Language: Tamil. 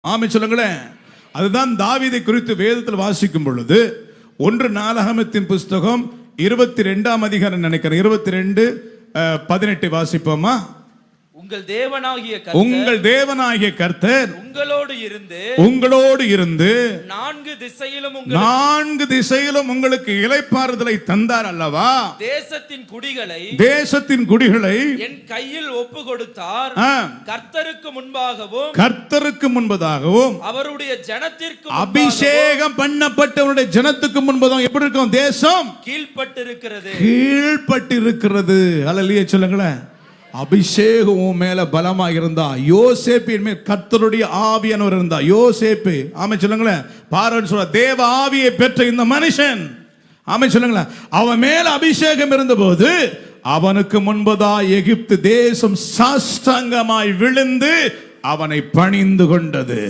ஆமென் சொல்லுங்களேன். அதுதான் தாவீதை குறித்து வேதத்தில் வாசிக்கும் பொழுது 1 நாளாகமத்தின் புஸ்தகம் 22ஆம் அதிகாரம் நினைக்கிறேன், 22:18 வாசிப்போமா? உங்கள் தேவனாகிய கர்த்தர் உங்களோடு இருந்து 4 திசையிலும் உங்களுக்கு இளைப்பாறுதலை தந்தார் அல்லவா? தேசத்தின் குடிகளை என் கையில் ஒப்பு கொடுத்தார். கர்த்தருக்கு முன்பாகவும் அவருடைய ஜனத்திற்கு அபிஷேகம் பண்ணப்பட்டவருடைய ஜனத்துக்கு முன்பதாக எப்படி இருக்கும்? தேசம் கீழ்ப்பட்டிருக்கிறது. அல்லேலூயா சொல்லுங்களேன். அபிஷேகம் மேல பலமாக இருந்தா, யோசேப்பின் மேல் கர்த்தருடைய ஆவியானவர் இருந்தா, யோசேப்பு ஆமென் சொல்லுங்களேன். பார்வோன் சொல்ற தேவ ஆவியை பெற்ற இந்த மனுஷன் ஆமென் சொல்லுங்களேன், அவன் மேல அபிஷேகம் இருந்தபோது அவனுக்கு முன்பதா எகிப்து தேசம் சாஷ்டாங்கமாய் விழுந்து அவனை பணிந்து கொண்டது.